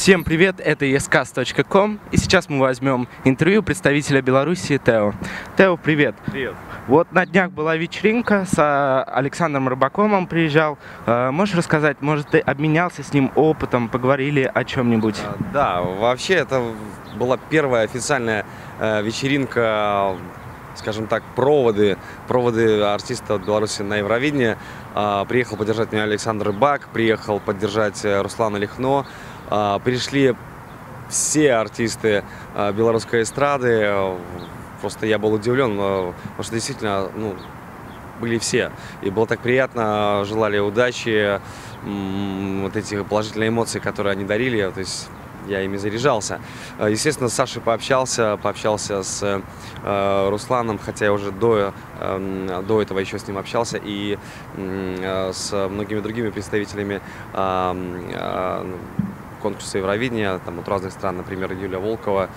Всем привет, это escast.com, и сейчас мы возьмем интервью представителя Беларуси Тео. Тео, привет. Привет. Вот на днях была вечеринка с Александром Рыбаком, он приезжал. Можешь рассказать, может, ты обменялся с ним опытом, поговорили о чем-нибудь? Да, вообще это была первая официальная вечеринка, скажем так, проводы артиста Беларуси на Евровидении. Приехал поддержать меня Александр Рыбак, приехал поддержать Руслана Лихно. Пришли все артисты белорусской эстрады. Просто я был удивлен, потому что действительно, были все. И было так приятно, желали удачи, вот эти положительные эмоции, которые они дарили, то есть я ими заряжался. Естественно, с Сашей пообщался с Русланом, хотя я уже до этого еще с ним общался, и с многими другими представителями конкурса Евровидения, там от разных стран, например, Юлия Волкова,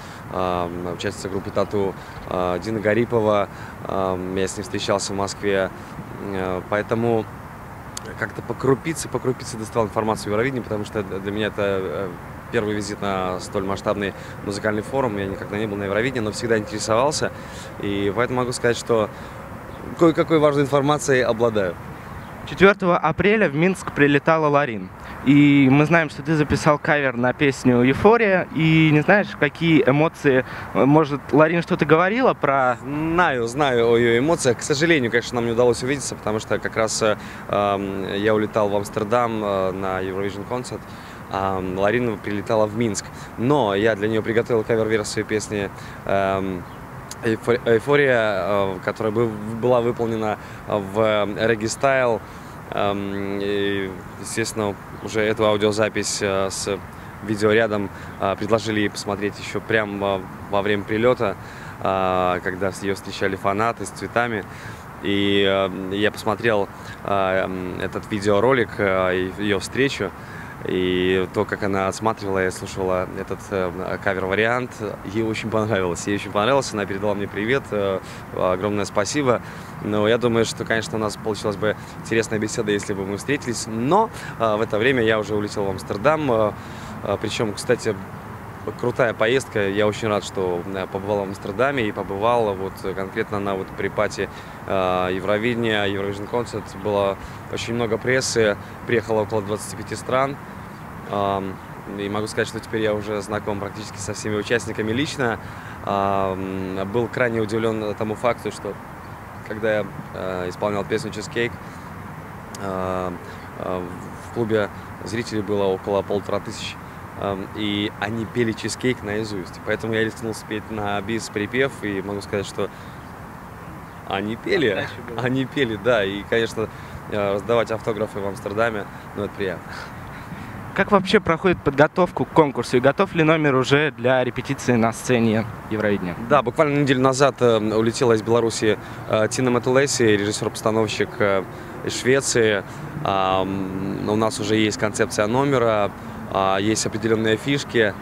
участница группы Тату, Дина Гарипова, я с ней встречался в Москве, поэтому как-то по крупице доставал информацию о Евровидении, потому что для меня это первый визит на столь масштабный музыкальный форум, я никогда не был на Евровидении, но всегда интересовался, и поэтому могу сказать, что кое-какой важной информацией обладаю. 4 апреля в Минск прилетала Ларин. И мы знаем, что ты записал кавер на песню «Эйфория». И не знаешь, какие эмоции, может, Ларин что-то говорила про... Знаю о ее эмоциях. К сожалению, конечно, нам не удалось увидеться, потому что как раз я улетал в Амстердам на Eurovision Concert, а Ларин прилетала в Минск. Но я для нее приготовил кавер-версию песни «Эйфория», которая была выполнена в регги-стайл. И, естественно, уже эту аудиозапись с видеорядом предложили ей посмотреть еще прямо во время прилета, когда ее встречали фанаты с цветами. И я посмотрел этот видеоролик, ее встречу, и то, как она осматривала и слушала этот кавер-вариант, ей очень понравилось. Она передала мне привет, огромное спасибо. Но я думаю, что, конечно, у нас получилась бы интересная беседа, если бы мы встретились. Но в это время я уже улетел в Амстердам. Причем, кстати, крутая поездка. Я очень рад, что побывал в Амстердаме и побывал вот конкретно на припате Евровидения, Eurovision Concert. Было очень много прессы, приехало около 25 стран. И могу сказать, что теперь я уже знаком практически со всеми участниками лично. Был крайне удивлен тому факту, что когда я исполнял песню «Cheesecake», в клубе зрителей было около 1500. И они пели «Cheesecake» наизусть. Поэтому я рискнул спеть на бис-припев, и могу сказать, что они пели, да. И, конечно, раздавать автографы в Амстердаме, это приятно. Как вообще проходит подготовку к конкурсу? И готов ли номер уже для репетиции на сцене Евровидения? Да, буквально неделю назад улетела из Беларуси Тина Матулеси, режиссер-постановщик из Швеции. У нас уже есть концепция номера, есть определенные фишки.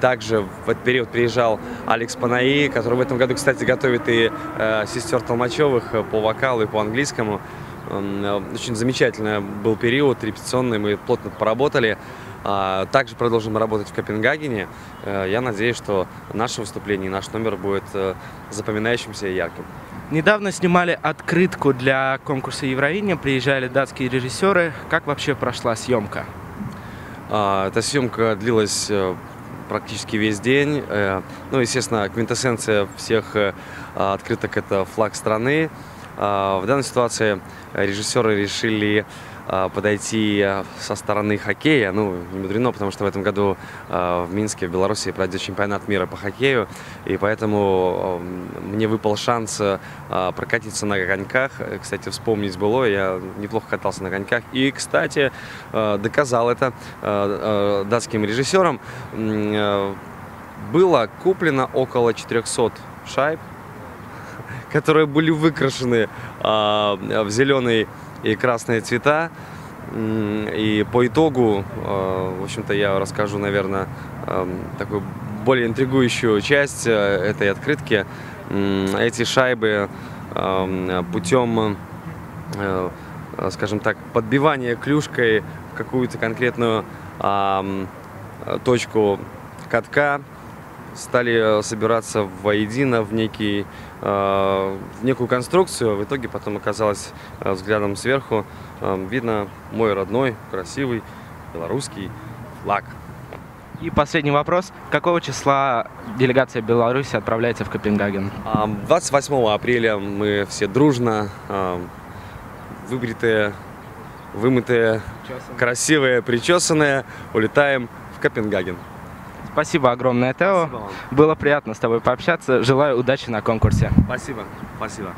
Также в этот период приезжал Алекс Панаи, который в этом году, кстати, готовит и сестер Толмачевых по вокалу и по английскому. Очень замечательный был период репетиционный, мы плотно поработали. Также продолжим работать в Копенгагене. Я надеюсь, что наше выступление и наш номер будет запоминающимся и ярким. Недавно снимали открытку для конкурса Евровидения, приезжали датские режиссеры. Как вообще прошла съемка? Эта съемка длилась практически весь день. Естественно, квинтэссенция всех открыток – это флаг страны. В данной ситуации режиссеры решили подойти со стороны хоккея. Не мудрено, потому что в этом году в Минске, в Беларуси, пройдет чемпионат мира по хоккею. И поэтому мне выпал шанс прокатиться на коньках. Кстати, вспомнить было, я неплохо катался на коньках. И, кстати, доказал это датским режиссерам. Было куплено около 400 шайб, которые были выкрашены в зеленый и красные цвета. И по итогу, в общем-то, я расскажу, наверное, такую более интригующую часть этой открытки. Эти шайбы путем, скажем так, подбивания клюшкой в какую-то конкретную точку катка, стали собираться воедино в некую конструкцию. В итоге потом оказалось взглядом сверху видно мой родной, красивый белорусский флаг. И последний вопрос. Какого числа делегация Беларуси отправляется в Копенгаген? 28 апреля мы все дружно, выбритые, вымытые, красивые, причесанные, улетаем в Копенгаген. Спасибо огромное, Тео. Спасибо вам. Было приятно с тобой пообщаться. Желаю удачи на конкурсе. Спасибо. Спасибо.